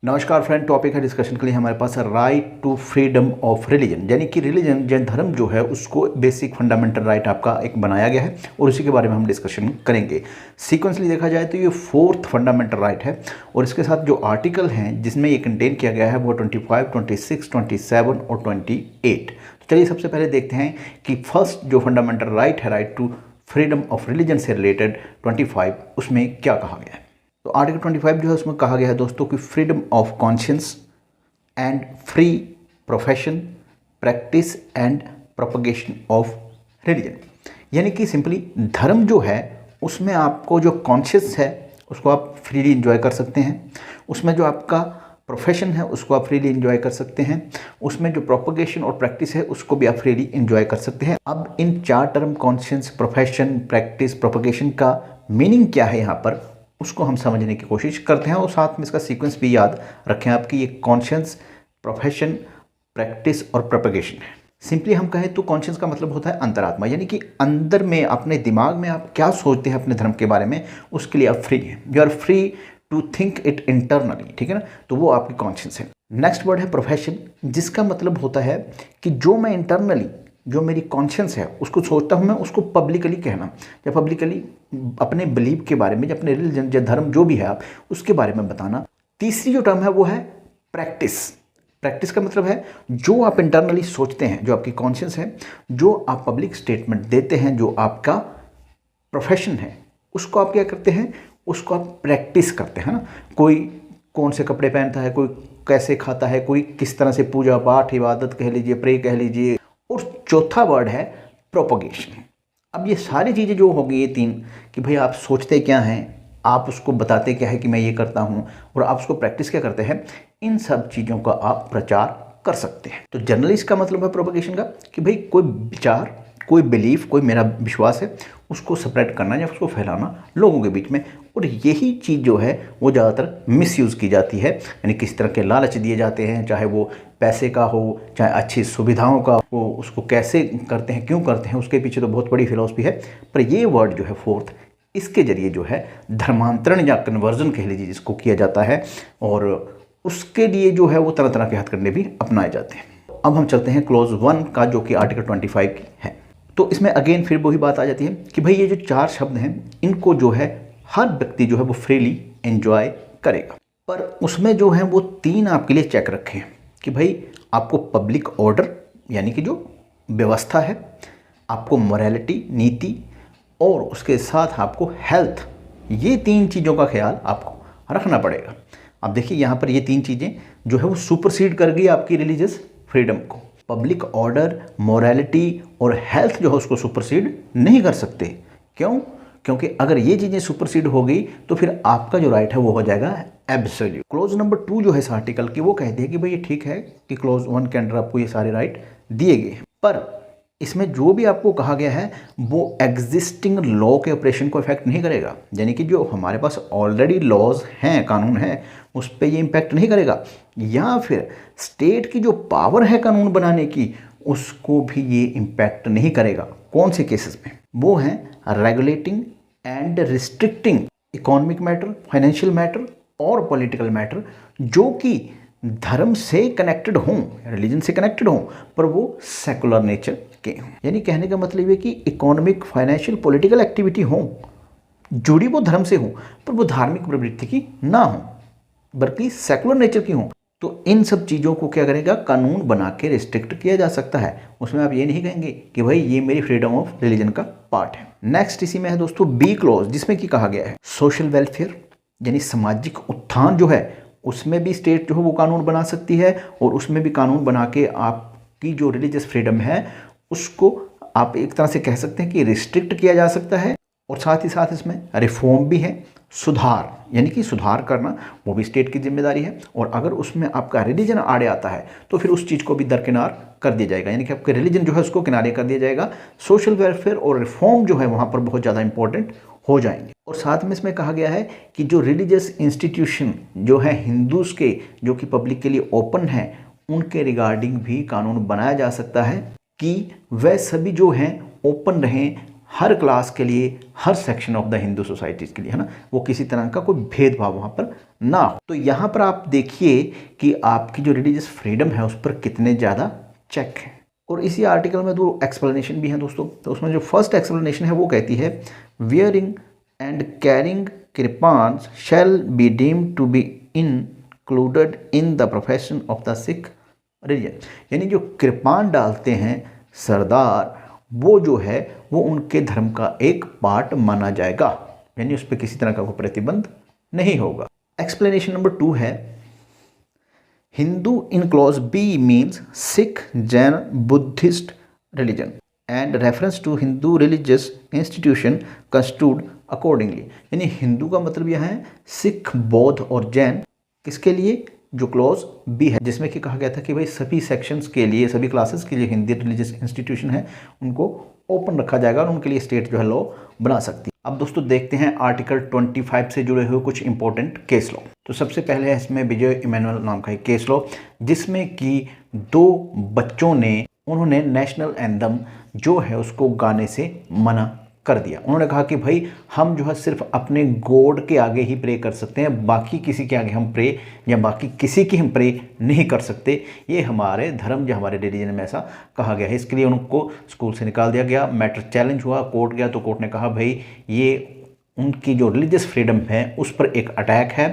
नमस्कार friend, topic है discussion के लिए हमारे पास right to freedom of religion, यानी कि रिलीजन जैन धर्म जो है उसको बेसिक फंडामेंटल राइट आपका एक बनाया गया है और उसी के बारे में हम डिस्कशन करेंगे। सीक्वेंसली देखा जाए तो ये फोर्थ फंडामेंटल राइट है और इसके साथ जो आर्टिकल हैं जिसमें ये कंटेन किया गया है वो 25, 26, 27 और 28। तो चलिए सबसे पहले देखते हैं कि फर्स्ट जो फंडामेंटल राइट है, right to freedom of religion से रिलेटेड 25, उसमें क्या कहा गया है। तो आर्टिकल 25 जो है उसमें कहा गया है दोस्तों कि freedom of conscience and free profession, practice and propagation of religion, यानी कि सिंपली धर्म जो है उसमें आपको जो कॉन्शियस है उसको आप फ्रीली इंजॉय कर सकते हैं, उसमें जो आपका प्रोफेशन है उसको आप फ्रीली इंजॉय कर सकते हैं, उसमें जो प्रोपगेशन और प्रैक्टिस है उसको भी आप फ्रीली इंजॉय कर सकते हैं। अब इन चार term conscience, profession, practice, propagation का मीनिंग क्या है यहाँ पर उसको हम समझने की कोशिश करते हैं और साथ में इसका सीक्वेंस भी याद रखें आपकी। ये कॉन्शियंस, प्रोफेशन, प्रैक्टिस और प्रोपगेशन है। सिंपली हम कहें तो कॉन्शियंस का मतलब होता है अंतरात्मा, यानी कि अंदर में अपने दिमाग में आप क्या सोचते हैं अपने धर्म के बारे में, उसके लिए आप फ्री हैं। You are free to think it internally, ठीक है ना, तो वो आपकी कॉन्शियंस है। नेक्स्ट वर्ड है प्रोफेशन, जिसका मतलब होता है कि जो मैं इंटरनली, जो मेरी कॉन्शियंस है उसको सोचता हूँ मैं उसको पब्लिकली कहना, या पब्लिकली अपने बिलीव के बारे में, अपने रिलीजन या धर्म जो भी है आप उसके बारे में बताना। तीसरी जो टर्म है वो है प्रैक्टिस। प्रैक्टिस का मतलब है जो आप इंटरनली सोचते हैं, जो आपकी कॉन्शियंस है, जो आप पब्लिक स्टेटमेंट देते हैं, जो आपका प्रोफेशन है, उसको आप क्या करते हैं, उसको आप प्रैक्टिस करते हैं ना। कोई कौन से कपड़े पहनता है, कोई कैसे खाता है, कोई किस तरह से पूजा पाठ, इबादत कह लीजिए, प्रे कह लीजिए। और चौथा वर्ड है प्रोपगेशन। अब ये सारी चीज़ें जो होगी, ये तीन, कि भाई आप सोचते क्या हैं, आप उसको बताते क्या है कि मैं ये करता हूँ, और आप उसको प्रैक्टिस क्या करते हैं, इन सब चीज़ों का आप प्रचार कर सकते हैं। तो जनरली इसका मतलब है प्रोपगेशन का कि भाई कोई विचार, कोई बिलीफ, कोई मेरा विश्वास है उसको स्प्रेड करना या उसको फैलाना लोगों के बीच में। और यही चीज़ जो है वो ज़्यादातर मिसयूज़ की जाती है, यानी किस तरह के लालच दिए जाते हैं, चाहे वो पैसे का हो, चाहे अच्छी सुविधाओं का हो, उसको कैसे करते हैं, क्यों करते हैं, उसके पीछे तो बहुत बड़ी फिलॉसफी है। पर ये वर्ड जो है फोर्थ, इसके जरिए जो है धर्मांतरण या कन्वर्जन कह लीजिए जिसको किया जाता है, और उसके लिए जो है वो तरह तरह के हथकंडे भी अपनाए जाते हैं। अब हम चलते हैं क्लॉज 1 का, जो कि आर्टिकल 25 की है। तो इसमें अगेन फिर वही बात आ जाती है कि भाई ये जो चार शब्द हैं इनको जो है हर व्यक्ति जो है वो फ्रीली एंजॉय करेगा। पर उसमें जो है वो तीन आपके लिए चेक रखें कि भाई आपको पब्लिक ऑर्डर, यानी कि जो व्यवस्था है, आपको मोरालिटी, नीति, और उसके साथ आपको हेल्थ, ये तीन चीज़ों का ख्याल आपको रखना पड़ेगा। अब देखिए यहाँ पर ये तीन चीज़ें जो है वो सुपरसीड कर गई आपकी रिलीजियस फ्रीडम को। पब्लिक ऑर्डर, मोरालिटी और हेल्थ जो है उसको सुपरसीड नहीं कर सकते। क्यों? क्योंकि अगर ये चीज़ें सुपरसीड हो गई तो फिर आपका जो राइट है वो हो जाएगा एब्सोल्यूट। क्लॉज नंबर 2 जो है इस आर्टिकल की, वो कहती है कि भाई ये ठीक है कि क्लॉज 1 के अंडर आपको ये सारे राइट दिए गए हैं, पर इसमें जो भी आपको कहा गया है वो एग्जिस्टिंग लॉ के ऑपरेशन को इफेक्ट नहीं करेगा, यानी कि जो हमारे पास ऑलरेडी लॉज हैं, कानून है, उस पर ये इम्पैक्ट नहीं करेगा, या फिर स्टेट की जो पावर है कानून बनाने की उसको भी ये इम्पैक्ट नहीं करेगा। कौन से केसेस में? वो हैं regulating and restricting economic matter, financial matter और पॉलिटिकल मैटर, जो कि धर्म से कनेक्टेड हों, रिलीजन से कनेक्टेड हों, पर वो सेकुलर नेचर के हों। यानी कहने का मतलब है कि इकोनॉमिक, फाइनेंशियल, पॉलिटिकल एक्टिविटी हों, जुड़ी वो धर्म से हों, पर वो धार्मिक प्रवृत्ति की ना हो, बल्कि सेकुलर नेचर की हों। तो इन सब चीज़ों को क्या करेगा, कानून बना के रिस्ट्रिक्ट किया जा सकता है। उसमें आप ये नहीं कहेंगे कि भाई ये मेरी फ्रीडम ऑफ रिलीजन का पार्ट है। नेक्स्ट इसी में है दोस्तों बी क्लॉज, जिसमें कि कहा गया है सोशल वेलफेयर, यानी सामाजिक उत्थान जो है उसमें भी स्टेट जो है वो कानून बना सकती है, और उसमें भी कानून बना के आपकी जो रिलीजियस फ्रीडम है उसको आप एक तरह से कह सकते हैं कि रिस्ट्रिक्ट किया जा सकता है। और साथ ही साथ इसमें रिफॉर्म भी है, सुधार, यानी कि सुधार करना वो भी स्टेट की जिम्मेदारी है। और अगर उसमें आपका रिलीजन आड़े आता है तो फिर उस चीज़ को भी दरकिनार कर दिया जाएगा, यानी कि आपके रिलीजन जो है उसको किनारे कर दिया जाएगा। सोशल वेलफेयर और रिफॉर्म जो है वहाँ पर बहुत ज़्यादा इंपॉर्टेंट हो जाएंगे। और साथ में इसमें कहा गया है कि जो रिलीजियस इंस्टीट्यूशन जो है हिंदूज़ के, जो कि पब्लिक के लिए ओपन है, उनके रिगार्डिंग भी कानून बनाया जा सकता है कि वह सभी जो हैं ओपन रहें, हर क्लास के लिए, हर section of the Hindu societies के लिए, है ना, वो किसी तरह का कोई भेदभाव वहाँ पर ना हो। तो यहाँ पर आप देखिए कि आपकी जो रिलीजियस फ्रीडम है उस पर कितने ज़्यादा चेक हैं। और इसी आर्टिकल में 2 एक्सप्लेनेशन भी हैं दोस्तों। तो उसमें जो फर्स्ट एक्सप्लेनेशन है वो कहती है wearing and carrying kirpans shall be deemed to be included in the profession of the Sikh religion. यानी जो कृपान डालते हैं सरदार, वो जो है वो उनके धर्म का एक पार्ट माना जाएगा, यानी उस पर किसी तरह का कोई प्रतिबंध नहीं होगा। एक्सप्लेनेशन नंबर 2 है Hindu in clause B means Sikh, Jain, Buddhist religion and reference to Hindu religious institution constitute accordingly. यानी हिंदू का मतलब यह है सिख, बौद्ध और जैन, किसके लिए, जो क्लॉज बी है, जिसमें कि कहा गया था कि भाई सभी सेक्शंस के लिए, सभी क्लासेस के लिए हिंदी रिलीजियस इंस्टीट्यूशन है उनको ओपन रखा जाएगा और उनके लिए स्टेट जो है लॉ बना सकती है। अब दोस्तों देखते हैं आर्टिकल 25 से जुड़े हुए कुछ इंपॉर्टेंट केस लॉ। तो सबसे पहले है इसमें विजय इमैनुअल नाम का एक केस लॉ, जिसमें कि 2 बच्चों ने, उन्होंने नेशनल एंथम जो है उसको गाने से मना कर दिया। उन्होंने कहा कि भाई हम जो है सिर्फ अपने गॉड के आगे ही प्रे कर सकते हैं, बाकी किसी के आगे हम प्रे या बाकी किसी की हम प्रे नहीं कर सकते। ये हमारे धर्म या हमारे रिलीजन में ऐसा कहा गया है। इसके लिए उनको स्कूल से निकाल दिया गया। मैटर चैलेंज हुआ, कोर्ट गया तो कोर्ट ने कहा भाई ये उनकी जो रिलीजियस फ्रीडम है उस पर एक अटैक है।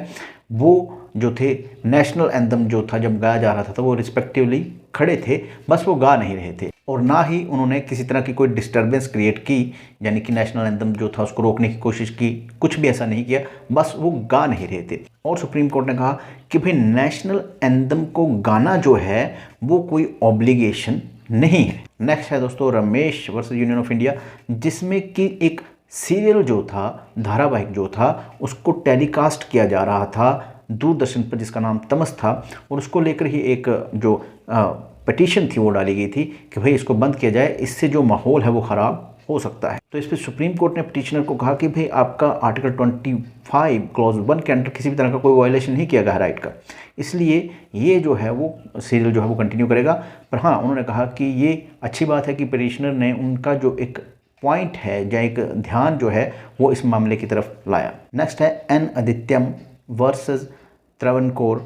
वो जो थे नेशनल एंथम जो था जब गाया जा रहा था तो वो रिस्पेक्टिवली खड़े थे, बस वो गा नहीं रहे थे, और ना ही उन्होंने किसी तरह की कोई डिस्टर्बेंस क्रिएट की, यानी कि नेशनल एंथम जो था उसको रोकने की कोशिश की, कुछ भी ऐसा नहीं किया, बस वो गा नहीं रहे थे। और सुप्रीम कोर्ट ने कहा कि भाई नेशनल एंथम को गाना जो है वो कोई ऑब्लिगेशन नहीं है। नेक्स्ट है दोस्तों Ramesh versus union of India, जिसमें कि एक सीरियल जो था, धारावाहिक जो था, उसको टेलीकास्ट किया जा रहा था दूरदर्शन पर, जिसका नाम तमस था, और उसको लेकर ही एक जो पिटीशन थी वो डाली गई थी कि भाई इसको बंद किया जाए, इससे जो माहौल है वो ख़राब हो सकता है। तो इस पर सुप्रीम कोर्ट ने पिटीशनर को कहा कि भाई आपका आर्टिकल 25 क्लॉज 1 के अंडर किसी भी तरह का कोई वायलेशन नहीं किया गया राइट का, इसलिए ये जो है वो सीरियल जो है वो कंटिन्यू करेगा। पर हाँ, उन्होंने कहा कि ये अच्छी बात है कि पिटीशनर ने उनका जो एक पॉइंट है या एक ध्यान जो है वो इस मामले की तरफ लाया। नेक्स्ट है N Adithyan versus Travancore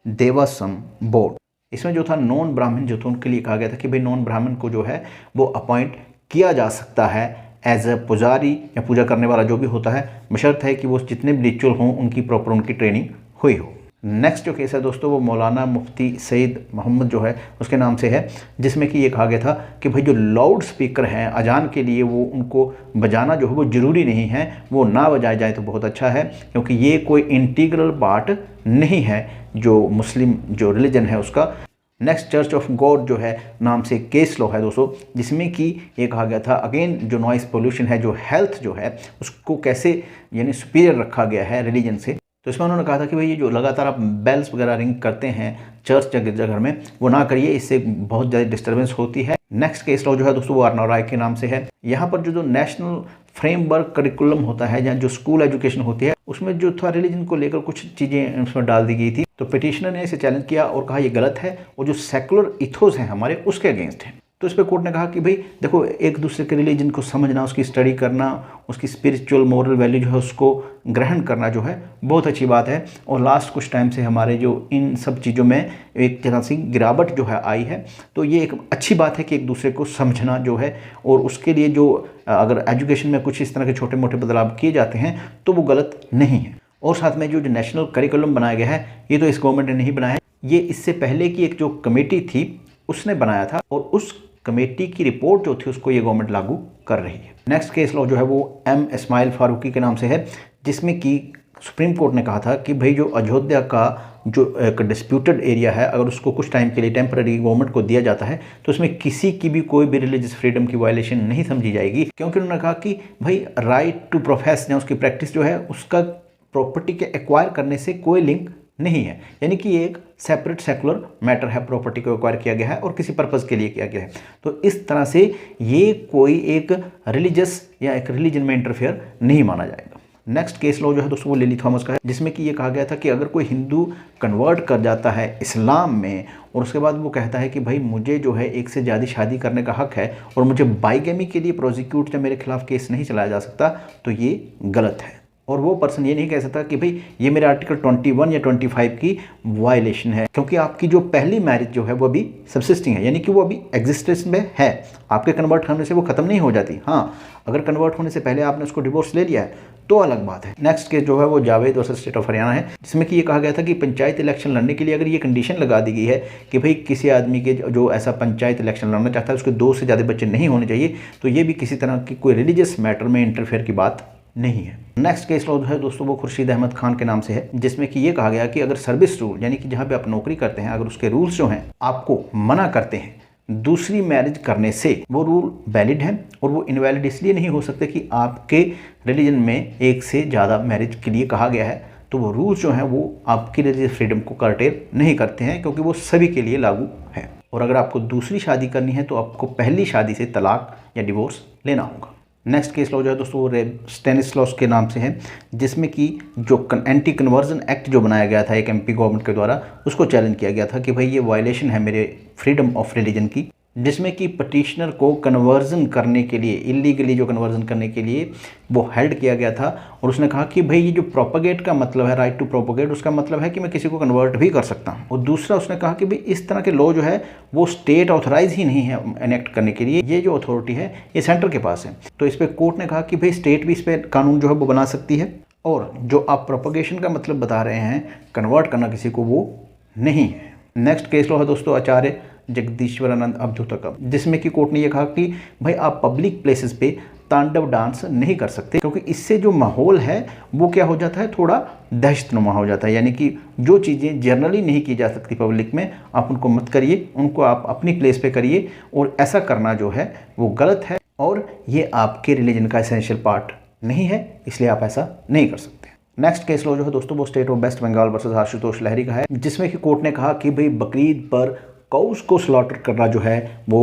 Devaswom board. इसमें जो था नॉन ब्राह्मण जो था उनके लिए कहा गया था कि भाई नॉन ब्राह्मण को जो है वो अपॉइंट किया जा सकता है एज अ पुजारी या पूजा करने वाला जो भी होता है, बशर्त है कि वो जितने भी रिचुअल हों उनकी प्रॉपर उनकी ट्रेनिंग हुई हो। नेक्स्ट जो केस है दोस्तों वो मौलाना मुफ्ती सईद मोहम्मद जो है उसके नाम से है, जिसमें कि ये कहा गया था कि भाई जो लाउड स्पीकर हैं अजान के लिए वो उनको बजाना जो है वो ज़रूरी नहीं है, वो ना बजाया जाए तो बहुत अच्छा है, क्योंकि ये कोई इंटीग्रल पार्ट नहीं है जो मुस्लिम जो रिलीजन है उसका। नेक्स्ट चर्च ऑफ गॉड जो है नाम से केस लॉ है दोस्तों, जिसमें कि ये कहा गया था अगेन जो नॉइस पोल्यूशन है, जो हेल्थ जो है उसको कैसे यानी सुपीरियर रखा गया है रिलीजन से। तो इसमें उन्होंने कहा था कि भाई ये जो लगातार आप बेल्स वगैरह रिंग करते हैं चर्च या गिरजाघर में वो ना करिए, इससे बहुत ज़्यादा डिस्टर्बेंस होती है। नेक्स्ट केस लॉ जो है दोस्तों वो अर्नव राय के नाम से है। यहाँ पर जो नेशनल फ्रेमवर्क करिकुलम होता है या जो स्कूल एजुकेशन होती है उसमें जो था रिलीजन को लेकर कुछ चीज़ें उसमें डाल दी गई थी, तो पिटिशनर ने इसे चैलेंज किया और कहा ये गलत है और जो सेकुलर इथोस हैं हमारे उसके अगेंस्ट है। तो इस पर कोर्ट ने कहा कि भाई देखो एक दूसरे के रिलीजन को समझना, उसकी स्टडी करना, उसकी स्पिरिचुअल मॉरल वैल्यू जो है उसको ग्रहण करना जो है बहुत अच्छी बात है। और लास्ट कुछ टाइम से हमारे जो इन सब चीज़ों में एक तरह से गिरावट जो है आई है, तो ये एक अच्छी बात है कि एक दूसरे को समझना जो है, और उसके लिए जो अगर एजुकेशन में कुछ इस तरह के छोटे मोटे बदलाव किए जाते हैं तो वो गलत नहीं है। और साथ में जो नेशनल करिकुलम बनाया गया है ये तो इस गवर्नमेंट ने नहीं बनाया है, ये इससे पहले की एक जो कमेटी थी उसने बनाया था, और उस कमेटी की रिपोर्ट जो थी उसको ये गवर्नमेंट लागू कर रही है। नेक्स्ट केस लॉ जो है वो एम इस्माइल फारूकी के नाम से है, जिसमें कि सुप्रीम कोर्ट ने कहा था कि भाई जो अयोध्या का जो एक डिस्प्यूटेड एरिया है अगर उसको कुछ टाइम के लिए टेम्पररी गवर्नमेंट को दिया जाता है तो उसमें किसी की भी कोई भी रिलीजियस फ्रीडम की वायलेशन नहीं समझी जाएगी, क्योंकि उन्होंने कहा कि भाई राइट टू प्रोफेस या उसकी प्रैक्टिस जो है उसका प्रॉपर्टी के एक्वायर करने से कोई लिंक नहीं है, यानी कि ये एक सेपरेट सेकुलर मैटर है, प्रॉपर्टी को एक्वायर किया गया है और किसी पर्पज़ के लिए किया गया है। तो इस तरह से ये कोई एक रिलीजियस या एक रिलीजन में इंटरफेयर नहीं माना जाएगा। नेक्स्ट केस लॉ जो है दोस्तों वो लिली थॉमस का है, जिसमें कि ये कहा गया था कि अगर कोई हिंदू कन्वर्ट कर जाता है इस्लाम में और उसके बाद वो कहता है कि भाई मुझे जो है एक से ज़्यादा शादी करने का हक है और मुझे बाइगेमी के लिए प्रोसिक्यूट या मेरे खिलाफ केस नहीं चलाया जा सकता, तो ये गलत है। और वो पर्सन ये नहीं कह सकता कि भाई ये मेरे आर्टिकल 21 या 25 की वायलेशन है, क्योंकि आपकी जो पहली मैरिज जो है वो अभी सबसिस्टिंग है, यानी कि वो अभी एग्जिस्टेंस में है। आपके कन्वर्ट होने से वो ख़त्म नहीं हो जाती। हाँ, अगर कन्वर्ट होने से पहले आपने उसको डिवोर्स ले लिया है तो अलग बात है। नेक्स्ट केस जो है वो Javed versus state of Haryana है, जिसमें कि ये कहा गया था कि पंचायत इलेक्शन लड़ने के लिए अगर ये कंडीशन लगा दी गई है कि भाई किसी आदमी के जो ऐसा पंचायत इलेक्शन लड़ना चाहता है उसके 2 से ज़्यादा बच्चे नहीं होने चाहिए, तो ये भी किसी तरह की कोई रिलीजियस मैटर में इंटरफेयर की बात नहीं है। नेक्स्ट केस लॉ जो है दोस्तों वो खुर्शीद अहमद खान के नाम से है, जिसमें कि ये कहा गया कि अगर सर्विस रूल यानी कि जहाँ पे आप नौकरी करते हैं, अगर उसके रूल्स जो हैं आपको मना करते हैं दूसरी मैरिज करने से, वो रूल वैलिड है और वो इनवैलिड इसलिए नहीं हो सकते कि आपके रिलीजन में एक से ज़्यादा मैरिज के लिए कहा गया है, तो वो रूल्स जो हैं वो आपकी रिलीजियस फ्रीडम को कर्टेल नहीं करते हैं, क्योंकि वो सभी के लिए लागू है। और अगर आपको दूसरी शादी करनी है तो आपको पहली शादी से तलाक या डिवोर्स लेना होगा। नेक्स्ट केस लॉ जो है दोस्तों वो स्टेनिस्लॉस के नाम से है, जिसमें कि जो एंटी कन्वर्जन एक्ट जो बनाया गया था एक एमपी गवर्नमेंट के द्वारा, उसको चैलेंज किया गया था कि भाई ये वायलेशन है मेरे फ्रीडम ऑफ रिलीजन की, जिसमें कि पटिशनर को कन्वर्जन करने के लिए, इलीगली जो कन्वर्जन करने के लिए वो हेल्ड किया गया था। और उसने कहा कि भाई ये जो प्रोपोगेट का मतलब है, राइट टू प्रोपोगेट, उसका मतलब है कि मैं किसी को कन्वर्ट भी कर सकता हूँ। और दूसरा उसने कहा कि भाई इस तरह के लॉ जो है वो स्टेट ऑथराइज ही नहीं है एनेक्ट करने के लिए, ये जो अथॉरिटी है ये सेंटर के पास है। तो इस पर कोर्ट ने कहा कि भाई स्टेट भी इस पर कानून जो है वो बना सकती है, और जो आप प्रोपोगेशन का मतलब बता रहे हैं कन्वर्ट करना किसी को, वो नहीं है। नेक्स्ट केस लॉ है दोस्तों आचार्य जगदीश्वरानंद अवधूत का, जिसमें कि कोर्ट ने यह कहा कि भाई आप पब्लिक प्लेसेस पे तांडव डांस नहीं कर सकते, क्योंकि इससे जो माहौल है वो क्या हो जाता है, थोड़ा दहशतनुमा हो जाता है। यानी कि जो चीज़ें जनरली नहीं की जा सकती पब्लिक में, आप उनको मत करिए, उनको आप अपनी प्लेस पे करिए। और ऐसा करना जो है वो गलत है और ये आपके रिलीजन का एसेंशियल पार्ट नहीं है, इसलिए आप ऐसा नहीं कर सकते। नेक्स्ट केस लॉ जो है दोस्तों वो state of west Bengal versus Ashutosh Lahiri का है, जिसमें कि कोर्ट ने कहा कि भाई बकरीद पर काउस को स्लॉटर करना जो है वो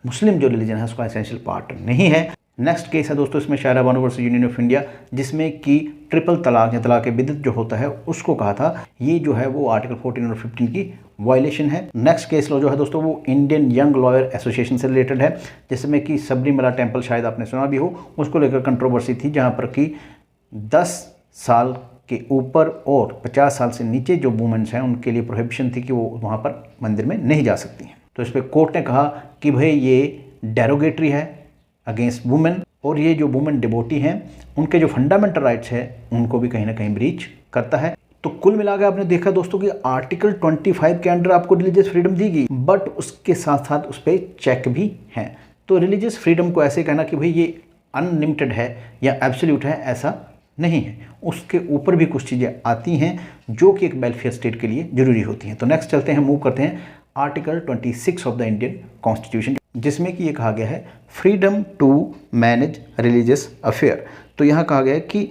मुस्लिम जो रिलीजन है उसका एसेंशियल पार्ट नहीं है। नेक्स्ट केस है दोस्तों इसमें Shayara Bano versus union of India, जिसमें कि ट्रिपल तलाक या तलाक बिदअत जो होता है उसको कहा था, ये जो है वो आर्टिकल 14 और 15 की वायलेशन है। नेक्स्ट केस लॉ जो है दोस्तों वो इंडियन यंग लॉयर एसोसिएशन से रिलेटेड है, जिसमें कि सबरीमला टेम्पल शायद आपने सुना भी हो, उसको लेकर कंट्रोवर्सी थी, जहाँ पर कि 10 साल के ऊपर और 50 साल से नीचे जो वुमेन्स हैं उनके लिए प्रोहिबिशन थी कि वो वहाँ पर मंदिर में नहीं जा सकती हैं। तो इस पर कोर्ट ने कहा कि भाई ये डेरोगेटरी है अगेंस्ट वुमेन, और ये जो वुमेन डिवोटी हैं उनके जो फंडामेंटल राइट्स हैं उनको भी कहीं ना कहीं ब्रीच करता है। तो कुल मिलाकर आपने देखा दोस्तों कि आर्टिकल 25 के अंडर आपको रिलीजियस फ्रीडम दी गई, बट उसके साथ साथ उस पर चेक भी हैं। तो रिलीजियस फ्रीडम को ऐसे कहना कि भाई ये अनलिमिटेड है या एब्सोल्यूट है, ऐसा नहीं है। उसके ऊपर भी कुछ चीज़ें आती हैं जो कि एक वेलफेयर स्टेट के लिए जरूरी होती हैं। तो नेक्स्ट चलते हैं, मूव करते हैं article 26 of the Indian constitution, जिसमें कि ये कहा गया है freedom to manage religious affair. तो यहाँ कहा गया है कि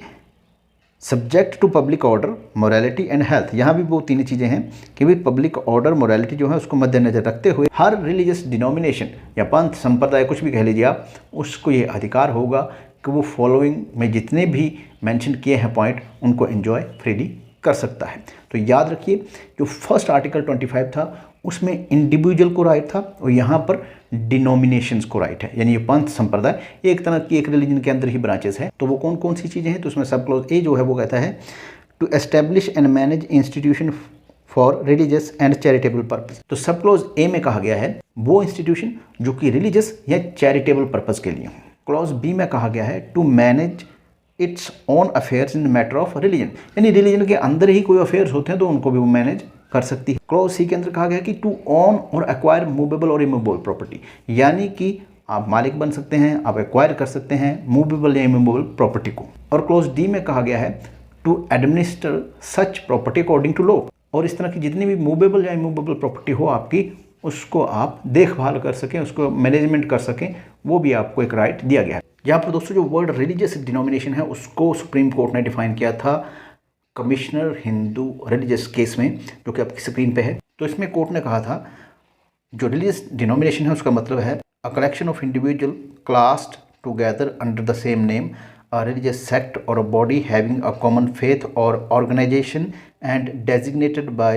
subject to public order, morality and health. यहाँ भी वो तीन चीज़ें हैं कि भाई पब्लिक ऑर्डर, मोरालिटी जो है उसको मद्देनजर रखते हुए हर रिलीजियस डिनोमिनेशन या पंथ संप्रदाय कुछ भी कह लीजिए आप, उसको ये अधिकार होगा कि वो फॉलोइंग में जितने भी मेंशन किए हैं पॉइंट उनको एंजॉय फ्रीली कर सकता है। तो याद रखिए जो फर्स्ट आर्टिकल 25 था उसमें इंडिविजुअल को राइट था और यहाँ पर डिनोमिनेशंस को राइट है, यानी ये पंथ संप्रदाय एक तरह की एक रिलीजन के अंदर ही ब्रांचेस है। तो वो कौन कौन सी चीज़ें हैं, तो उसमें सब क्लॉज ए जो है वो कहता है to establish and manage institution for religious and charitable purpose. तो सब क्लॉज ए में कहा गया है वो इंस्टीट्यूशन जो कि रिलीजियस या चैरिटेबल पर्पस के लिए हो। क्लॉज बी में कहा गया है to manage its own affairs in matter of religion, यानी रिलीजन के अंदर ही कोई अफेयर्स होते हैं तो उनको भी वो मैनेज कर सकती है। क्लॉज सी के अंदर कहा गया है कि टू ओन और एक्वायर मूवेबल और इमूवेबल प्रॉपर्टी, यानी कि आप मालिक बन सकते हैं, आप एक्वायर कर सकते हैं मूवेबल या इमूवेबल प्रॉपर्टी को। और क्लॉज डी में कहा गया है to administer such property according to law, और इस तरह की जितनी भी मूवेबल या इमूवेबल प्रॉपर्टी हो आपकी, उसको आप देखभाल कर सकें, उसको मैनेजमेंट कर सकें, वो भी आपको एक राइट दिया गया है। यहाँ पर दोस्तों जो वर्ड रिलीजियस डिनोमिनेशन है उसको सुप्रीम कोर्ट ने डिफाइन किया था कमिश्नर हिंदू रिलीजियस केस में, जो कि आपकी स्क्रीन पे है। तो इसमें कोर्ट ने कहा था जो रिलीजियस डिनोमिनेशन है उसका मतलब है a collection of individual classed together under the same name a religious sect or a body having a common faith or organization and designated by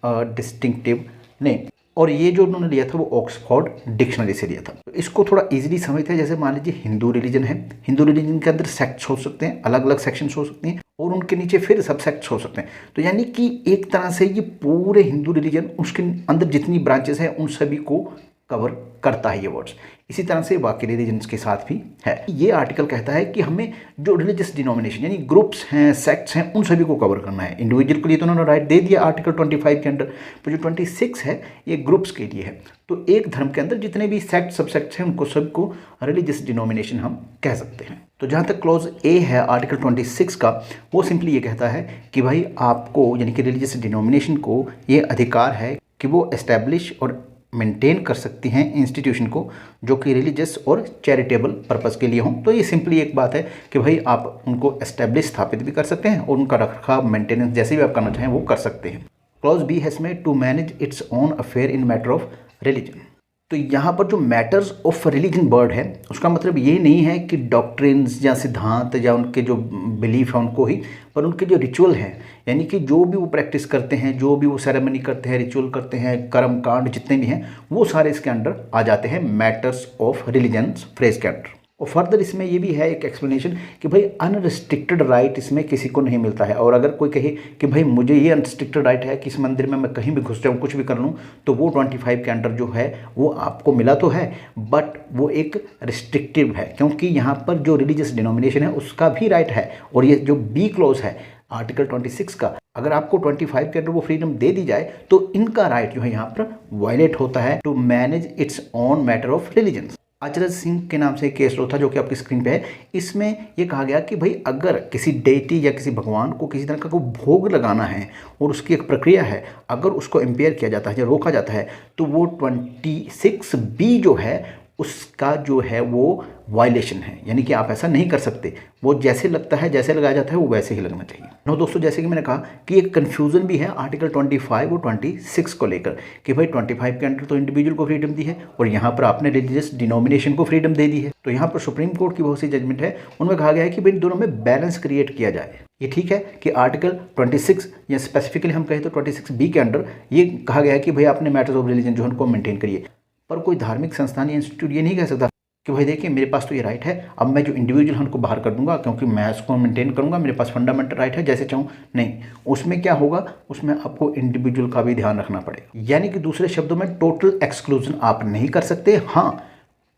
a distinctive name। और ये जो उन्होंने लिया था वो ऑक्सफोर्ड डिक्शनरी से लिया था। तो इसको थोड़ा इजीली समझते हैं। जैसे मान लीजिए हिंदू रिलीजन है, हिंदू रिलीजन के अंदर सेक्ट्स हो सकते हैं, अलग अलग सेक्शंस हो सकती हैं और उनके नीचे फिर सब सेक्ट्स हो सकते हैं। तो यानी कि एक तरह से ये पूरे हिंदू रिलीजन, उसके अंदर जितनी ब्रांचेस हैं उन सभी को कवर करता है ये वर्ड्स। इसी तरह से बाकी रिलीजन्स के साथ भी है। ये आर्टिकल कहता है कि हमें जो रिलीजियस डिनोमिनेशन यानी ग्रुप्स हैं, सेक्ट्स हैं, उन सभी को कवर करना है। इंडिविजुअल के लिए तो उन्होंने राइट दे दिया आर्टिकल 25 के अंडर, पर जो 26 है ये ग्रुप्स के लिए है। तो एक धर्म के अंदर जितने भी सेक्ट सब सेक्ट्स हैं उनको सबको रिलीजियस डिनोमिनेशन हम कह सकते हैं। तो जहाँ तक क्लॉज ए है आर्टिकल 26 का, वो सिंपली ये कहता है कि भाई आपको यानी कि रिलीजियस डिनोमिनेशन को ये अधिकार है कि वो एस्टैब्लिश और मेंटेन कर सकती हैं इंस्टीट्यूशन को जो कि रिलीजियस और चैरिटेबल पर्पस के लिए हों। तो ये सिंपली एक बात है कि भाई आप उनको एस्टैब्लिश स्थापित भी कर सकते हैं और उनका रखरखाव मेंटेनेंस जैसे भी आप करना चाहें वो कर सकते हैं। क्लॉज बी है इसमें to manage its own affair in matter of religion. तो यहाँ पर जो मैटर्स ऑफ रिलीजन वर्ड है उसका मतलब ये नहीं है कि डॉक्ट्रिन्स या सिद्धांत या उनके जो बिलीफ है उनको ही, पर उनके जो रिचुअल हैं यानी कि जो भी वो प्रैक्टिस करते हैं, जो भी वो सेरेमनी करते हैं, रिचुअल करते हैं, कर्म कांड जितने भी हैं वो सारे इसके अंडर आ जाते हैं मैटर्स ऑफ रिलीजन फ्रेज के अंडर। और फर्दर इसमें ये भी है एक एक्सप्लेनेशन कि भाई अनरिस्ट्रिक्टेड राइट इसमें किसी को नहीं मिलता है। और अगर कोई कहे कि भाई मुझे ये अनरिस्ट्रिक्टेड राइट है कि इस मंदिर में मैं कहीं भी घुस जाऊँ, कुछ भी कर लूँ, तो वो 25 के अंडर जो है वो आपको मिला तो है, बट वो एक रिस्ट्रिक्टिव है क्योंकि यहाँ पर जो रिलीजियस डिनोमिनेशन है उसका भी राइट है। और ये जो बी क्लॉज है आर्टिकल 26 का, अगर आपको 25 के अंडर वो फ्रीडम दे दी जाए तो इनका राइट जो है यहाँ पर वायलेट होता है to manage its own matter of religion. अचरज सिंह के नाम से केस लो था जो कि आपकी स्क्रीन पे है। इसमें ये कहा गया कि भाई अगर किसी डेटी या किसी भगवान को किसी तरह का कोई भोग लगाना है और उसकी एक प्रक्रिया है, अगर उसको इम्पेयर किया जाता है या रोका जाता है तो वो 26B जो है उसका जो है वो वायलेशन है, यानी कि आप ऐसा नहीं कर सकते। वो जैसे लगता है, जैसे लगाया जाता है वो वैसे ही लगना चाहिए। नो दोस्तों, जैसे कि मैंने कहा कि एक कन्फ्यूज़न भी है आर्टिकल 25 और 26 को लेकर कि भाई 25 के अंडर तो इंडिविजुअल को फ्रीडम दी है और यहाँ पर आपने रिलीजियस डिनोमिनेशन को फ्रीडम दे दी है। तो यहाँ पर सुप्रीम कोर्ट की बहुत सी जजमेंट है, उनमें कहा गया है कि भाई दोनों में बैलेंस क्रिएट किया जाए। ये ठीक है कि आर्टिकल 26 या स्पेसिफिकली हम कहें तो 26B के अंडर ये कहा गया है कि भाई आपने मैटर्स ऑफ रिलीजन जो है उनको मेंटेन करिए, पर कोई धार्मिक संस्थान या इंस्टीट्यूट ये नहीं कह सकता कि भाई देखिए मेरे पास तो ये राइट है, अब मैं जो इंडिविजुअल है उनको बाहर कर दूंगा क्योंकि मैं उसको मेंटेन करूंगा, मेरे पास फंडामेंटल राइट है जैसे चाहूँ। नहीं, उसमें क्या होगा, उसमें आपको इंडिविजुअल का भी ध्यान रखना पड़ेगा। यानी कि दूसरे शब्दों में टोटल एक्सक्लूजन आप नहीं कर सकते। हाँ,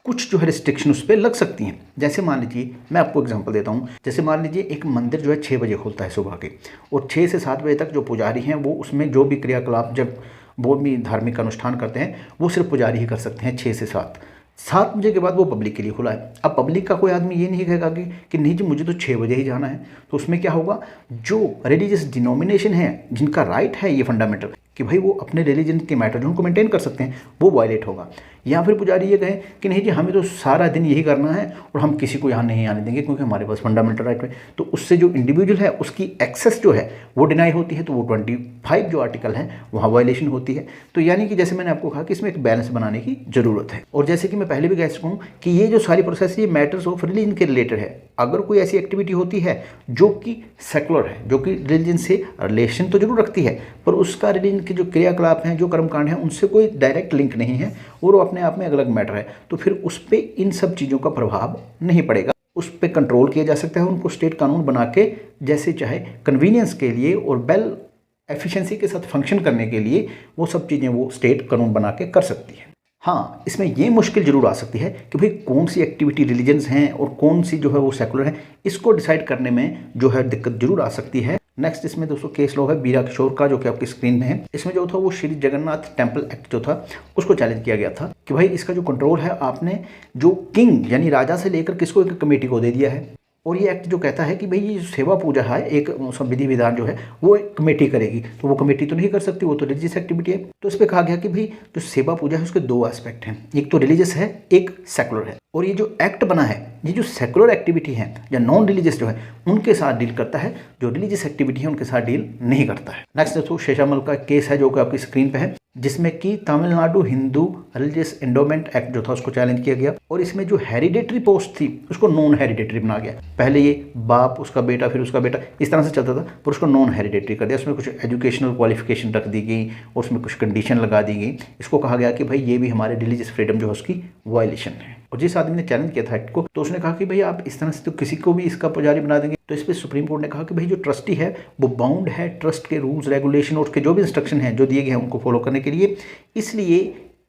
कुछ जो है रिस्ट्रिक्शन उस पर लग सकती हैं। जैसे मान लीजिए, मैं आपको एग्जांपल देता हूँ, जैसे मान लीजिए एक मंदिर जो है 6 बजे खुलता है सुबह के, और 6 से 7 बजे तक जो पुजारी हैं वो उसमें जो भी क्रियाकलाप जब वो भी धार्मिक अनुष्ठान करते हैं वो सिर्फ पुजारी ही कर सकते हैं 6 से 7 बजे के बाद वो पब्लिक के लिए खुला है। अब पब्लिक का कोई आदमी ये नहीं कहेगा कि नहीं जी मुझे तो 6 बजे ही जाना है। तो उसमें क्या होगा, जो रिलीजियस डिनोमिनेशन है जिनका राइट है ये फंडामेंटल कि भाई वो अपने रिलीजन के मैटर जो उनको मेंटेन कर सकते हैं वो वायलेट होगा। या फिर पुजारी ये कहे कि नहीं जी हमें तो सारा दिन यही करना है और हम किसी को यहाँ नहीं आने देंगे क्योंकि हमारे पास फंडामेंटल राइट है, तो उससे जो इंडिविजुअल है उसकी एक्सेस जो है वो डिनाई होती है। तो वो 25 जो आर्टिकल है वहाँ वायलेशन होती है। तो यानी कि जैसे मैंने आपको कहा कि इसमें एक बैलेंस बनाने की ज़रूरत है। और जैसे कि मैं पहले भी कह चुका हूँ कि ये जो सारी प्रोसेस ये मैटर्स ऑफ रिलीजन के रिलेटेड है। अगर कोई ऐसी एक्टिविटी होती है जो कि सेकुलर है, जो कि रिलीजन से रिलेशन तो जरूर रखती है, पर उसका रिलीजन के जो क्रियाकलाप हैं, जो कर्मकांड हैं, उनसे कोई डायरेक्ट लिंक नहीं है और वो अपने आप में अलग मैटर है, तो फिर उस पर इन सब चीज़ों का प्रभाव नहीं पड़ेगा। उस पर कंट्रोल किया जा सकता है, उनको स्टेट कानून बना के जैसे चाहे कन्वीनियंस के लिए और वेल एफिशिएंसी के साथ फंक्शन करने के लिए वो सब चीज़ें वो स्टेट कानून बना के कर सकती है। हाँ, इसमें ये मुश्किल जरूर आ सकती है कि भाई कौन सी एक्टिविटी रिलीजन्स हैं और कौन सी जो है वो सेकुलर है, इसको डिसाइड करने में जो है दिक्कत जरूर आ सकती है। नेक्स्ट इसमें दोस्तों केस लॉ है बीरा किशोर का, जो कि आपकी स्क्रीन में है। इसमें जो था वो श्री जगन्नाथ टेम्पल एक्ट जो था उसको चैलेंज किया गया था कि भाई इसका जो कंट्रोल है आपने जो किंग यानी राजा से लेकर किसको, एक कमेटी को दे दिया है। और ये एक्ट जो कहता है कि भाई ये सेवा पूजा है, एक सब विधि विधान जो है वो एक कमेटी करेगी, तो वो कमेटी तो नहीं कर सकती, वो तो रिलीजियस एक्टिविटी है। तो इस पर कहा गया कि भाई जो सेवा पूजा है उसके 2 एस्पेक्ट हैं, एक तो रिलीजियस है, एक सेकुलर है। और ये जो एक्ट बना है ये जो सेकुलर एक्टिविटी है या नॉन रिलीजियस जो है उनके साथ डील करता है, जो रिलीजियस एक्टिविटी है उनके साथ डील नहीं करता है। नेक्स्ट दोस्तों शेषामल का केस है जो कि आपकी स्क्रीन पे है। जिसमें कि Tamil Nadu Hindu religious endowment act जो था उसको चैलेंज किया गया, और इसमें जो हेरिडेटरी पोस्ट थी उसको नॉन हेरिडेटरी बना गया। पहले ये बाप उसका बेटा फिर उसका बेटा इस तरह से चलता था, पर उसको नॉन हेरिडेटरी कर दिया। उसमें कुछ एजुकेशनल क्वालिफिकेशन रख दी गई और उसमें कुछ कंडीशन लगा दी गई। इसको कहा गया कि भाई ये भी हमारे रिलीजियस फ्रीडम जो है उसकी वायलेशन है। और जिस आदमी ने चैलेंज किया था एक्ट को, तो उसने कहा कि भाई आप इस तरह से तो किसी को भी इसका पुजारी बना देंगे। तो इस पर सुप्रीम कोर्ट ने कहा कि भाई जो ट्रस्टी है वो बाउंड है ट्रस्ट के रूल्स रेगुलेशन और उसके जो भी इंस्ट्रक्शन हैं जो दिए गए हैं उनको फॉलो करने के लिए। इसलिए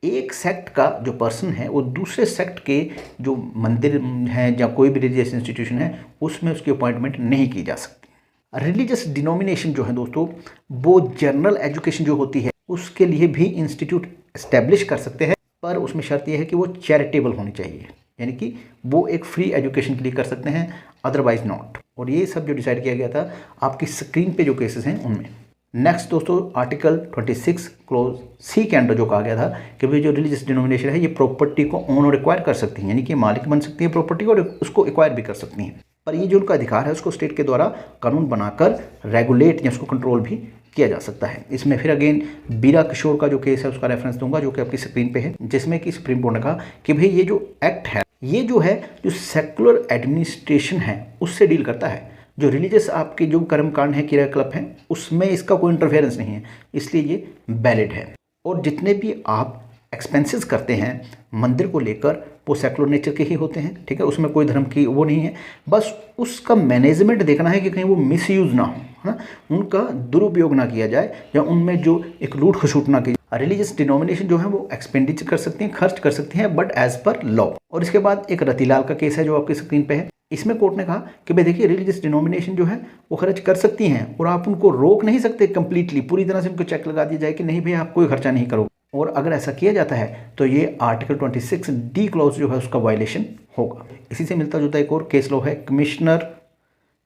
एक सेक्ट का जो पर्सन है वो दूसरे सेक्ट के जो मंदिर हैं या कोई भी रिलीजियस इंस्टीट्यूशन है उसमें उसकी अपॉइंटमेंट नहीं की जा सकती। रिलीजियस डिनोमिनेशन जो है दोस्तों, वो जनरल एजुकेशन जो होती है उसके लिए भी इंस्टीट्यूट एस्टेब्लिश कर सकते हैं, पर उसमें शर्त यह है कि वो चैरिटेबल होनी चाहिए, यानी कि वो एक फ्री एजुकेशन के लिए कर सकते हैं, अदरवाइज नॉट। और ये सब जो डिसाइड किया गया था आपकी स्क्रीन पे जो केसेस हैं उनमें। नेक्स्ट दोस्तों, आर्टिकल 26 क्लोज सी के अंडर जो कहा गया था कि भाई जो रिलीजियस डिनोमिनेशन है ये प्रॉपर्टी को ओन और एक्वायर कर सकती हैं, यानी कि मालिक बन सकती है प्रॉपर्टी को और उसको एक्वायर भी कर सकती हैं। पर ये जो उनका अधिकार है उसको स्टेट के द्वारा कानून बनाकर रेगुलेट या उसको कंट्रोल भी किया जा सकता है। इसमें फिर अगेन बीरा किशोर का जो केस है उसका रेफरेंस दूंगा जो कि आपकी स्क्रीन पे है, जिसमें कि सुप्रीम कोर्ट ने कहा कि भाई ये जो एक्ट है ये जो है जो सेकुलर एडमिनिस्ट्रेशन है उससे डील करता है। जो रिलीजियस आपके जो कर्मकांड है क्रियाकलाप हैं उसमें इसका कोई इंटरफेरेंस नहीं है, इसलिए ये वैलिड है। और जितने भी आप एक्सपेंसेस करते हैं मंदिर को लेकर वो सेकुलर नेचर के ही होते हैं, ठीक है, उसमें कोई धर्म की वो नहीं है। बस उसका मैनेजमेंट देखना है कि कहीं वो मिसयूज ना हो, है ना, उनका दुरुपयोग ना किया जाए या उनमें जो एक लूट खसूट ना की। रिलीजियस डिनोमिनेशन जो है वो एक्सपेंडिचर कर सकती हैं, खर्च कर सकती हैं, बट एज पर लॉ। और इसके बाद एक रतिलाल का केस है जो आपकी स्क्रीन पे है। इसमें कोर्ट ने कहा कि भाई देखिए रिलीजियस डिनोमिनेशन जो है वो खर्च कर सकती हैं और आप उनको रोक नहीं सकते कंप्लीटली, पूरी तरह से उनको चेक लगा दिया जाए कि नहीं भाई आप कोई खर्चा नहीं करोगे। और अगर ऐसा किया जाता है तो ये आर्टिकल 26D क्लॉज जो है उसका वायलेशन होगा। इसी से मिलता जुलता एक और केस लॉ है कमिश्नर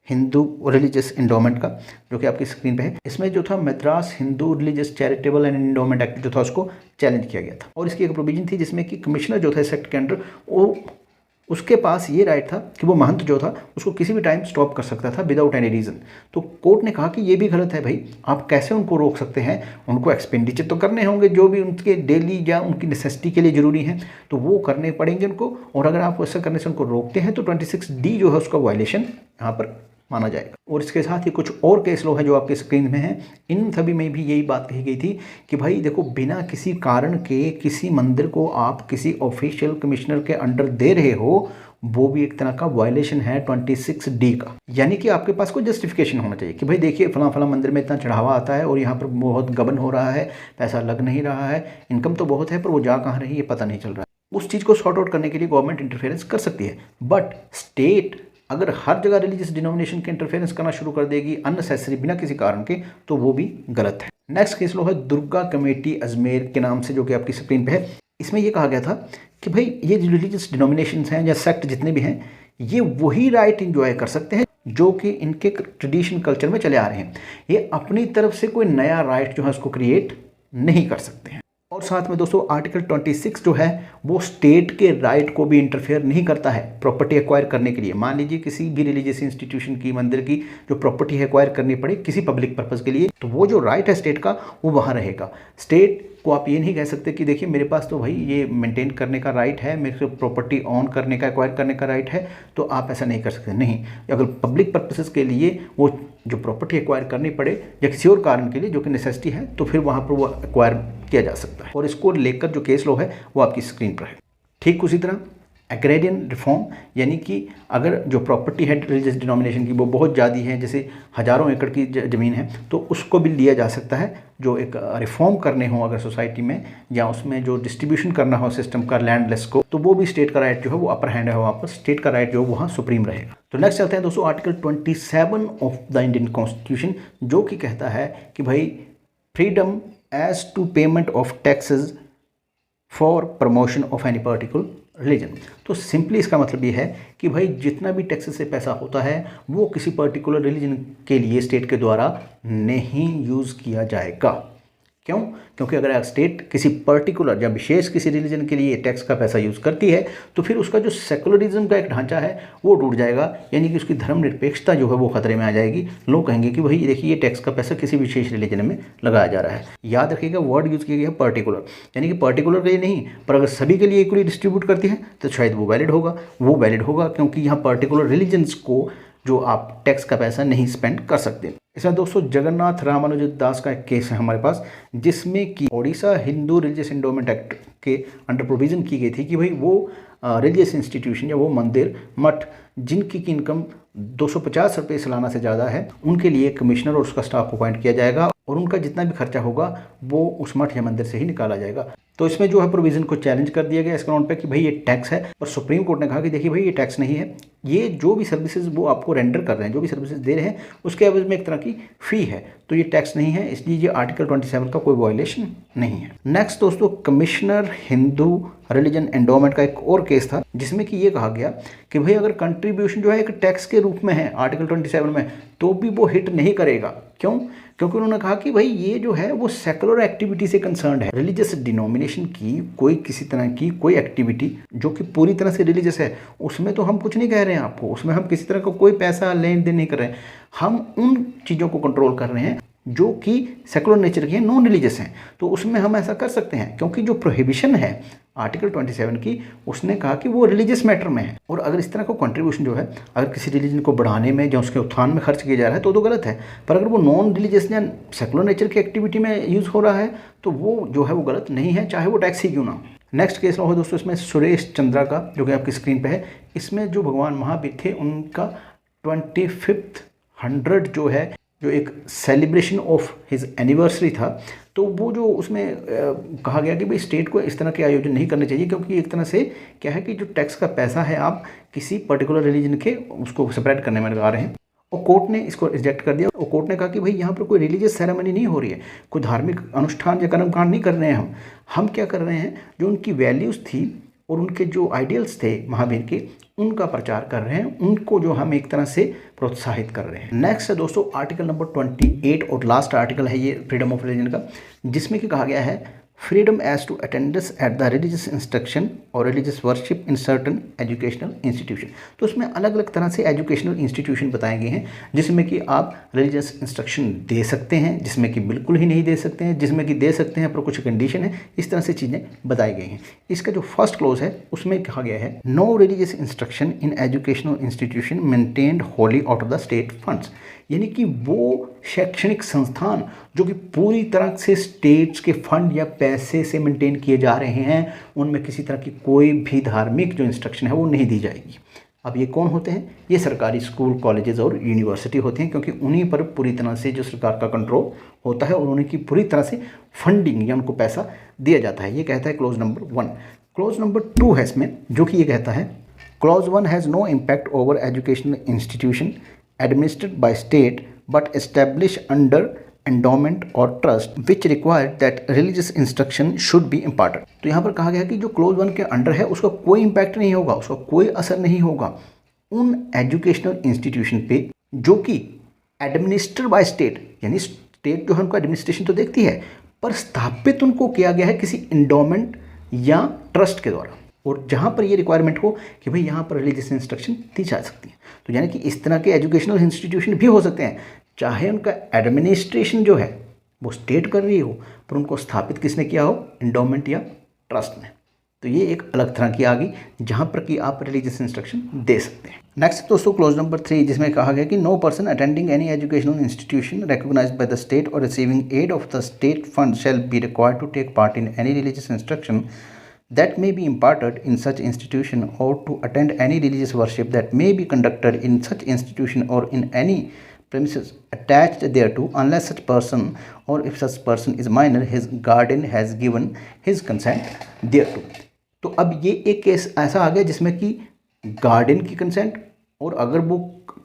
हिंदू रिलीजियस एंडोमेंट का, जो कि आपकी स्क्रीन पे है। इसमें जो था Madras Hindu religious charitable and endowment act जो था उसको चैलेंज किया गया था। और इसकी एक प्रोविजन थी जिसमें कि कमिश्नर जो था इस एक्ट के अंडर वो उसके पास ये राइट था कि वो महंत जो था उसको किसी भी टाइम स्टॉप कर सकता था विदाउट एनी रीज़न। तो कोर्ट ने कहा कि ये भी गलत है भाई, आप कैसे उनको रोक सकते हैं, उनको एक्सपेंडिचर तो करने होंगे जो भी उनके डेली या उनकी नेसेसिटी के लिए ज़रूरी है तो वो करने पड़ेंगे उनको। और अगर आप ऐसा करने से उनको रोकते हैं तो 26D जो है उसका वायलेशन यहाँ पर माना जाएगा। और इसके साथ ही कुछ और केस लॉ है जो आपके स्क्रीन में है। इन सभी में भी यही बात कही गई थी कि भाई देखो बिना किसी कारण के किसी मंदिर को आप किसी ऑफिशियल कमिश्नर के अंडर दे रहे हो वो भी एक तरह का वायलेशन है 26D का। यानी कि आपके पास कोई जस्टिफिकेशन होना चाहिए कि भाई देखिए फला फला मंदिर में इतना चढ़ावा आता है और यहाँ पर बहुत गबन हो रहा है, पैसा लग नहीं रहा है, इनकम तो बहुत है पर वो जा कहाँ रही है पता नहीं चल रहा है। उस चीज़ को सॉर्ट आउट करने के लिए गवर्नमेंट इंटरफेरेंस कर सकती है, बट स्टेट अगर हर जगह रिलीजियस डिनोमिनेशन के इंटरफेरेंस करना शुरू कर देगी अननेसेसरी बिना किसी कारण के तो वो भी गलत है। नेक्स्ट केस लो है दुर्गा कमेटी अजमेर के नाम से जो कि आपकी स्क्रीन पे है। इसमें ये कहा गया था कि भाई ये जो रिलीजियस डिनोमिनेशंस हैं या सेक्ट जितने भी हैं ये वही राइट इंजॉय कर सकते हैं जो कि इनके ट्रेडिशन कल्चर में चले आ रहे हैं। ये अपनी तरफ से कोई नया राइट जो है उसको क्रिएट नहीं कर सकते हैं। और साथ में दोस्तों आर्टिकल 26 जो है वो स्टेट के राइट को भी इंटरफेयर नहीं करता है प्रॉपर्टी एक्वायर करने के लिए। मान लीजिए किसी भी रिलीजियस इंस्टीट्यूशन की मंदिर की जो प्रॉपर्टी एक्वायर करनी पड़े किसी पब्लिक पर्पज़ के लिए तो वो जो राइट है स्टेट का वो वहाँ रहेगा। स्टेट को आप ये नहीं कह सकते कि देखिए मेरे पास तो भाई ये मेंटेन करने का राइट है, मेरे को प्रॉपर्टी ऑन करने का एक्वायर करने का राइट है तो आप ऐसा नहीं कर सकते। नहीं, अगर पब्लिक पर्पसेस के लिए वो जो प्रॉपर्टी एक्वायर करनी पड़े या किसी और कारण के लिए जो कि नेसेसिटी है तो फिर वहाँ पर वो एक्वायर किया जा सकता है। और इसको लेकर जो केस लॉ है वो आपकी स्क्रीन पर है। ठीक उसी तरह एग्रेरियन रिफॉर्म, यानी कि अगर जो प्रॉपर्टी है रिलीजियस डिनोमिनेशन की वो बहुत ज़्यादा है, जैसे हज़ारों एकड़ की ज़मीन है तो उसको भी लिया जा सकता है। जो एक रिफॉर्म करने हो अगर सोसाइटी में या उसमें जो डिस्ट्रीब्यूशन करना हो सिस्टम का लैंडलेस को तो वो भी स्टेट का राइट जो है वो अपर हैंड है, वहाँ पर स्टेट का राइट जो है वहाँ सुप्रीम रहेगा। तो नेक्स्ट चलते हैं दोस्तों article 27 of the Indian constitution जो कि कहता है कि भाई freedom as to payment of taxes for promotion of any particular religion. तो सिंपली इसका मतलब ये है कि भाई जितना भी टैक्सेस से पैसा होता है वो किसी पर्टिकुलर रिलीजन के लिए स्टेट के द्वारा नहीं यूज़ किया जाएगा। क्यों? क्योंकि अगर स्टेट किसी पर्टिकुलर या विशेष किसी रिलीजन के लिए टैक्स का पैसा यूज़ करती है तो फिर उसका जो सेकुलरिज्म का एक ढांचा है वो टूट जाएगा, यानी कि उसकी धर्मनिरपेक्षता जो है वो खतरे में आ जाएगी। लोग कहेंगे कि भाई देखिए ये टैक्स का पैसा किसी विशेष रिलीजन में लगाया जा रहा है। याद रखिएगा वर्ड यूज़ किया गया है पर्टिकुलर, यानी कि पर्टिकुलर के लिए नहीं, पर अगर सभी के लिए इक्वली डिस्ट्रीब्यूट करती है तो शायद वो वैलिड होगा क्योंकि यहाँ पर्टिकुलर रिलीजन्स को जो आप टैक्स का पैसा नहीं स्पेंड कर सकते। इसमें दोस्तों जगन्नाथ रामानुज दास का एक केस है हमारे पास, जिसमें कि Odisha Hindu religious endowment act के अंडर प्रोविज़न की गई थी कि भाई वो रिलीजियस इंस्टीट्यूशन या वो मंदिर मठ जिनकी की इनकम 250 रुपये सालाना से ज़्यादा है उनके लिए कमिश्नर और उसका स्टाफ अपॉइंट किया जाएगा और उनका जितना भी खर्चा होगा वो उस मठ या मंदिर से ही निकाला जाएगा। तो इसमें जो है प्रोविज़न को चैलेंज कर दिया गया इस ग्राउंड पे कि भाई ये टैक्स है, और सुप्रीम कोर्ट ने कहा कि देखिए भाई ये टैक्स नहीं है, ये जो भी सर्विसेज वो आपको रेंडर कर रहे हैं, जो भी सर्विसेज दे रहे हैं उसके एवज में एक तरह की फ़ी है, तो ये टैक्स नहीं है, इसलिए ये आर्टिकल 27 का कोई वायलेशन नहीं है। नेक्स्ट दोस्तों कमिश्नर हिंदू रिलीजन एंडोमेंट का एक और केस था जिसमें कि ये कहा गया कि भाई अगर कंट्रीब्यूशन जो है एक टैक्स के रूप में है आर्टिकल 27 में तो भी वो हिट नहीं करेगा। क्यों? क्योंकि उन्होंने कहा कि भाई ये जो है वो सेकुलर एक्टिविटी से कंसर्न्ड है। रिलीजियस डिनोमिनेशन की कोई किसी तरह की कोई एक्टिविटी जो कि पूरी तरह से रिलीजियस है उसमें तो हम कुछ नहीं कह रहे हैं आपको, उसमें हम किसी तरह का कोई पैसा लेन देन नहीं कर रहे हैं, हम उन चीज़ों को कंट्रोल कर रहे हैं जो कि सेकुलर नेचर की हैं, नॉन रिलीजियस हैं, तो उसमें हम ऐसा कर सकते हैं क्योंकि जो प्रोहिबिशन है आर्टिकल 27 की उसने कहा कि वो रिलीजियस मैटर में है। और अगर इस तरह का कंट्रीब्यूशन जो है अगर किसी रिलीजन को बढ़ाने में या उसके उत्थान में खर्च किया जा रहा है तो गलत है, पर अगर वो नॉन रिलीजियस या सेकुलर नेचर की एक्टिविटी में यूज़ हो रहा है तो वो जो है वो गलत नहीं है, चाहे वो टैक्स ही क्यों ना। नेक्स्ट केस रहा हो दोस्तों इसमें सुरेश चंद्रा का, जो कि आपकी स्क्रीन पे है। इसमें जो भगवान महावीर थे उनका 25th 100 जो है जो एक सेलिब्रेशन ऑफ हिज एनिवर्सरी था, तो वो जो उसमें कहा गया कि भाई स्टेट को इस तरह के आयोजन नहीं करने चाहिए क्योंकि एक तरह से क्या है कि जो टैक्स का पैसा है आप किसी पर्टिकुलर रिलीजन के उसको सेपरेट करने में लगा रहे हैं, और कोर्ट ने इसको रिजेक्ट कर दिया। और कोर्ट ने कहा कि भाई यहाँ पर कोई रिलीजियस सेरेमनी नहीं हो रही है, कोई धार्मिक अनुष्ठान या कर्मकांड नहीं कर रहे हैं, हम क्या कर रहे हैं जो उनकी वैल्यूज़ थी और उनके जो आइडियल्स थे महावीर के उनका प्रचार कर रहे हैं, उनको जो हम एक तरह से प्रोत्साहित कर रहे हैं। नेक्स्ट है दोस्तों आर्टिकल नंबर 28 और लास्ट आर्टिकल है ये फ्रीडम ऑफ रिलीजन का, जिसमें कि कहा गया है freedom as to attendance at the religious instruction और religious worship in certain educational institution. तो उसमें अलग अलग तरह से एजुकेशनल इंस्टीट्यूशन बताए गए हैं जिसमें कि आप रिलीजियस इंस्ट्रक्शन दे सकते हैं, जिसमें कि बिल्कुल ही नहीं दे सकते हैं, जिसमें कि दे सकते हैं पर कुछ कंडीशन है, इस तरह से चीज़ें बताई गई हैं। इसका जो फर्स्ट क्लोज है उसमें कहा गया है no religious instruction in educational institution maintained wholly out of the state funds, यानी कि वो शैक्षणिक संस्थान जो कि पूरी तरह से स्टेट्स के फंड या पैसे से मेंटेन किए जा रहे हैं उनमें किसी तरह की कोई भी धार्मिक जो इंस्ट्रक्शन है वो नहीं दी जाएगी। अब ये कौन होते हैं? ये सरकारी स्कूल कॉलेजेस और यूनिवर्सिटी होते हैं क्योंकि उन्हीं पर पूरी तरह से जो सरकार का कंट्रोल होता है और उन्हीं की पूरी तरह से फंडिंग या उनको पैसा दिया जाता है। ये कहता है क्लोज नंबर 1। क्लोज नंबर 2 है इसमें जो कि ये कहता है clause 1 has no impact over educational institution administered by state but established under endowment or trust which required that religious instruction should be imparted। तो यहाँ पर कहा गया कि जो क्लोज 1 के अंडर है उसका कोई इम्पैक्ट नहीं होगा, उसका कोई असर नहीं होगा उन एजुकेशनल इंस्टीट्यूशन पे जो कि एडमिनिस्टर्ड बाय स्टेट, यानी स्टेट जो है उनको एडमिनिस्ट्रेशन तो देखती है पर स्थापित उनको किया गया है किसी इंडोमेंट या ट्रस्ट के द्वारा, और जहाँ पर ये रिक्वायरमेंट हो कि भाई यहाँ पर रिलीजियस इंस्ट्रक्शन दी जा सकती है। तो यानी कि इस तरह के एजुकेशनल इंस्टीट्यूशन भी हो सकते हैं चाहे उनका एडमिनिस्ट्रेशन जो है वो स्टेट कर रही हो पर उनको स्थापित किसने किया हो, इंडोमेंट या ट्रस्ट ने। तो ये एक अलग तरह की आ गई जहाँ पर कि आप रिलीजियस इंस्ट्रक्शन दे सकते हैं। नेक्स्ट दोस्तों क्लोज नंबर 3 जिसमें कहा गया कि no person attending any educational institution recognised by the state और receiving aid of the state fund shall be required to take part in any religious instruction that may be imparted in such institution or to attend any religious worship that may be conducted in such institution or in any premises attached thereto unless such person or if such person is minor his guardian has given his consent thereto। तो अब ये एक case ऐसा आ गया जिसमें कि guardian की consent और अगर वो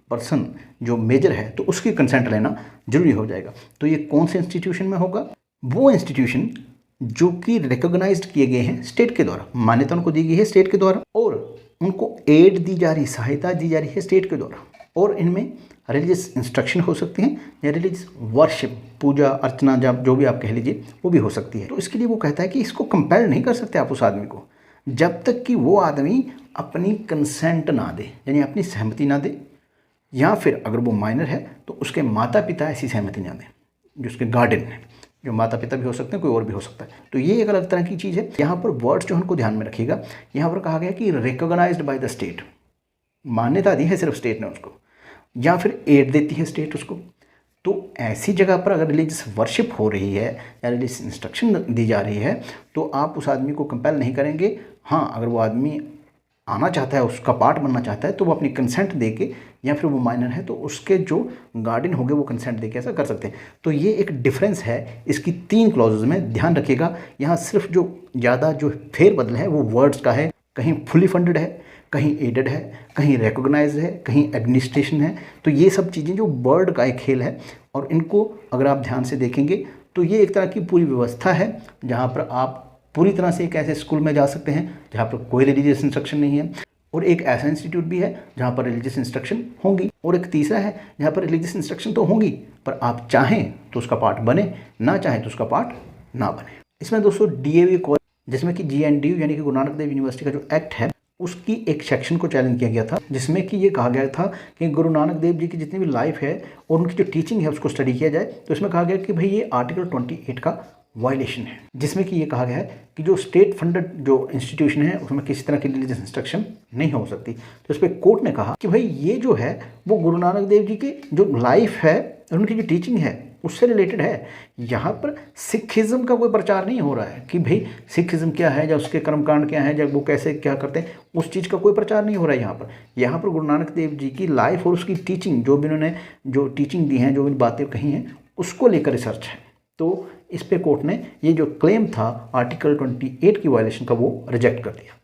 पर्सन जो मेजर है तो उसकी कंसेंट लेना जरूरी हो जाएगा। तो ये कौन से इंस्टीट्यूशन में होगा? वो इंस्टीट्यूशन जो कि रिकॉग्नाइज्ड किए गए हैं स्टेट के द्वारा, मान्यता उनको दी गई है स्टेट के द्वारा और उनको एड दी जा रही, सहायता दी जा रही है स्टेट के द्वारा, और इनमें रिलीजियस इंस्ट्रक्शन हो सकती हैं या रिलीजियस वर्शिप, पूजा अर्चना जब जो भी आप कह लीजिए वो भी हो सकती है। तो इसके लिए वो कहता है कि इसको कंपेल नहीं कर सकते आप उस आदमी को जब तक कि वो आदमी अपनी कंसेंट ना दे, यानी अपनी सहमति ना दे, या फिर अगर वो माइनर है तो उसके माता पिता ऐसी सहमति ना दें, जो उसके गार्डियन हैं, जो माता पिता भी हो सकते हैं, कोई और भी हो सकता है। तो ये एक अलग तरह की चीज़ है। यहाँ पर वर्ड्स जो उनको ध्यान में रखिएगा, यहाँ पर कहा गया कि रिकॉग्नाइज्ड बाय द स्टेट, मान्यता दी है सिर्फ स्टेट ने उसको, या फिर एड देती है स्टेट उसको। तो ऐसी जगह पर अगर रिलीजियस वर्शिप हो रही है या रिलीजियस इंस्ट्रक्शन दी जा रही है तो आप उस आदमी को कंपेल नहीं करेंगे। हाँ, अगर वो आदमी आना चाहता है, उसका पार्ट बनना चाहता है, तो वो अपनी कंसेंट दे के, या फिर वो माइनर है तो उसके जो गार्डियन होंगे वो कंसेंट दे के ऐसा कर सकते हैं। तो ये एक डिफरेंस है इसकी 3 क्लॉजेज में, ध्यान रखिएगा। यहाँ सिर्फ जो ज़्यादा जो फेरबदल है वो वर्ड्स का है, कहीं फुली फंडेड है, कहीं एडेड है, कहीं रिकॉग्नाइज्ड है, कहीं एडमिनिस्ट्रेशन है। तो ये सब चीज़ें जो वर्ड का एक खेल है, और इनको अगर आप ध्यान से देखेंगे तो ये एक तरह की पूरी व्यवस्था है जहाँ पर आप पूरी तरह से एक ऐसे स्कूल में जा सकते हैं जहाँ पर कोई रिलीजियस इंस्ट्रक्शन नहीं है, और एक ऐसा इंस्टीट्यूट भी है जहाँ पर रिलीजियस इंस्ट्रक्शन होंगी, और एक तीसरा है जहाँ पर रिलीजियस इंस्ट्रक्शन तो होंगी पर आप चाहें तो उसका पार्ट बने, ना चाहें तो उसका पार्ट ना बने। इसमें दोस्तों DAV कॉलेज, जिसमें कि GNDU यानी कि गुरु नानक देव यूनिवर्सिटी का जो एक्ट है उसकी एक सेक्शन को चैलेंज किया गया था, जिसमें कि ये कहा गया था कि गुरु नानक देव जी की जितनी भी लाइफ है और उनकी जो टीचिंग है उसको स्टडी किया जाए। तो इसमें कहा गया कि भाई ये आर्टिकल 28 का वायलेशन है, जिसमें कि ये कहा गया है कि जो स्टेट फंडेड जो इंस्टीट्यूशन है उसमें किसी तरह की रिलीजियस इंस्ट्रक्शन नहीं हो सकती। तो इस पर कोर्ट ने कहा कि भाई ये जो है वो गुरु नानक देव जी की जो लाइफ है और उनकी जो टीचिंग है उससे रिलेटेड है। यहाँ पर सिखिज़्म का कोई प्रचार नहीं हो रहा है कि भाई सिखिज़्म क्या है या उसके कर्मकांड क्या है या वो कैसे क्या करते हैं, उस चीज़ का कोई प्रचार नहीं हो रहा है यहाँ पर गुरु नानक देव जी की लाइफ और उसकी टीचिंग, जो भी उन्होंने जो टीचिंग दी हैं, जो भी बातें कही हैं, उसको लेकर रिसर्च है। तो इस पे कोर्ट ने ये जो क्लेम था आर्टिकल 28 की वायलेशन का वो रिजेक्ट कर दिया।